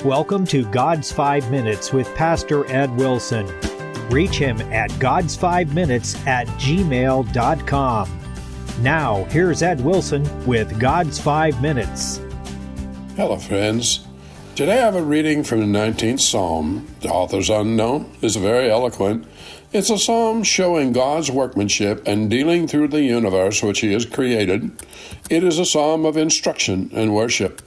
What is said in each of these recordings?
welcome to God's 5 Minutes with Pastor Ed Wilson. Reach him at gods5minutes@gmail.com. Now, here's Ed Wilson with God's 5 Minutes. Hello, friends. Today I have a reading from the 19th Psalm. The author's unknown. It's very eloquent. It's a psalm showing God's workmanship and dealing through the universe which He has created. It is a psalm of instruction and worship.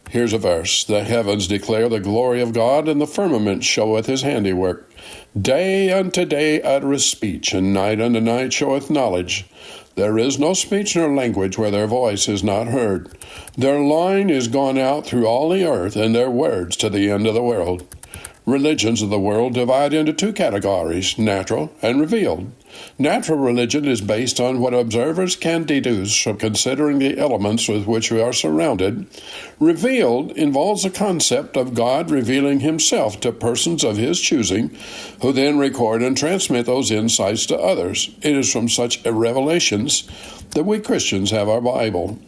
Here's a verse. The heavens declare the glory of God, and the firmament showeth His handiwork. Day unto day uttereth speech, and night unto night showeth knowledge. There is no speech nor language where their voice is not heard. Their line is gone out through all the earth, and their words to the end of the world. Religions of the world divide into two categories, natural and revealed. Natural religion is based on what observers can deduce from considering the elements with which we are surrounded. Revealed involves the concept of God revealing Himself to persons of His choosing, who then record and transmit those insights to others. It is from such revelations that we Christians have our Bible.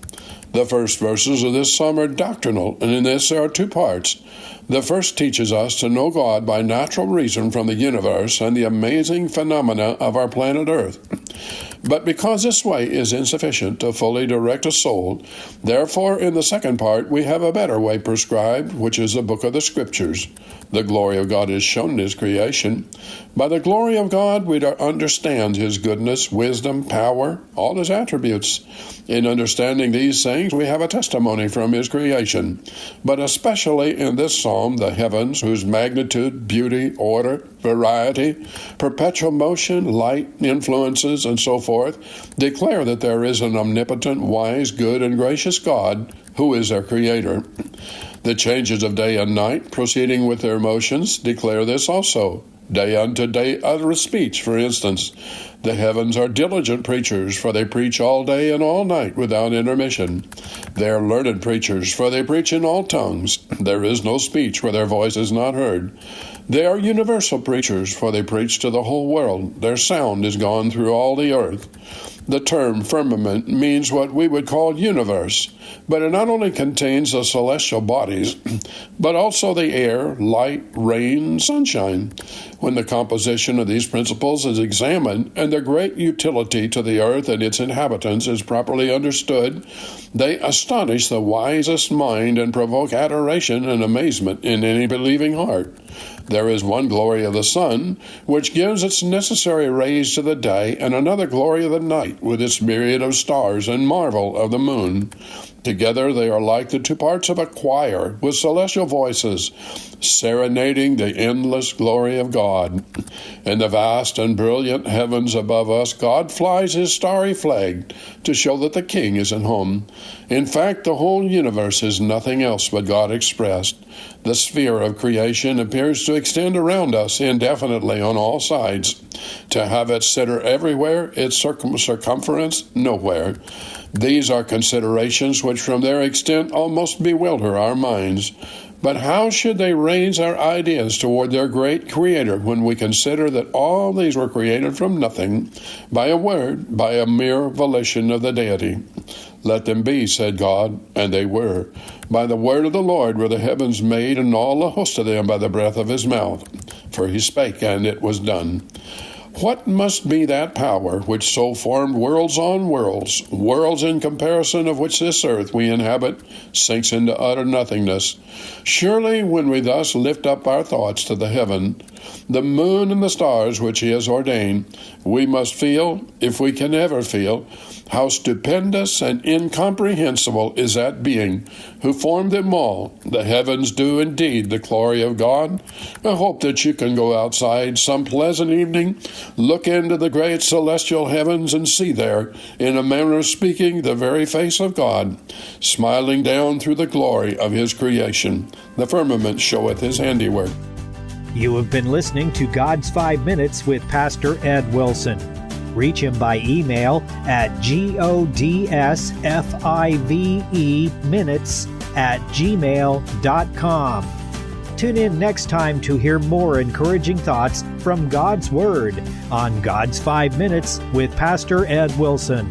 The first verses of this psalm are doctrinal, and in this there are two parts. The first teaches us to know God by natural reason from the universe and the amazing phenomena of our planet Earth. But because this way is insufficient to fully direct a soul, therefore in the second part we have a better way prescribed, which is the book of the Scriptures. The glory of God is shown in His creation. By the glory of God we understand His goodness, wisdom, power, all His attributes. In understanding these things we have a testimony from His creation. But especially in this psalm, the heavens, whose magnitude, beauty, order, variety, perpetual motion, light, influences, and so forth, declare that there is an omnipotent, wise, good, and gracious God who is their Creator. The changes of day and night, proceeding with their motions, declare this also. Day unto day uttereth speech, for instance. The heavens are diligent preachers, for they preach all day and all night without intermission. They are learned preachers, for they preach in all tongues. There is no speech where their voice is not heard. They are universal preachers, for they preach to the whole world. Their sound is gone through all the earth. The term firmament means what we would call universe, but it not only contains the celestial bodies, but also the air, light, rain, sunshine. When the composition of these principles is examined and their great utility to the earth and its inhabitants is properly understood, they astonish the wisest mind and provoke adoration and amazement in any believing heart. There is one glory of the sun, which gives its necessary rays to the day, and another glory of the night, with its myriad of stars, and marvel of the moon. Together they are like the two parts of a choir, with celestial voices, serenading the endless glory of God. In the vast and brilliant heavens above us, God flies His starry flag to show that the King is at home. In fact, the whole universe is nothing else but God expressed. The sphere of creation appears to extend around us indefinitely on all sides. To have its center everywhere, its circumference nowhere. These are considerations which from their extent almost bewilder our minds. But how should they raise our ideas toward their great Creator when we consider that all these were created from nothing, by a word, by a mere volition of the deity? Let them be, said God, and they were. By the word of the Lord were the heavens made, and all the host of them by the breath of His mouth. For He spake, and it was done. What must be that power which so formed worlds on worlds, worlds in comparison of which this earth we inhabit sinks into utter nothingness? Surely when we thus lift up our thoughts to the heaven, the moon and the stars which He has ordained, we must feel, if we can ever feel, how stupendous and incomprehensible is that being who formed them all. The heavens do indeed the glory of God. I hope that you can go outside some pleasant evening, look into the great celestial heavens, and see there, in a manner of speaking, the very face of God, smiling down through the glory of His creation. The firmament showeth His handiwork. You have been listening to God's 5 Minutes with Pastor Ed Wilson. Reach him by email at godsfiveminutes@gmail.com. Tune in next time to hear more encouraging thoughts from God's Word on God's 5 Minutes with Pastor Ed Wilson.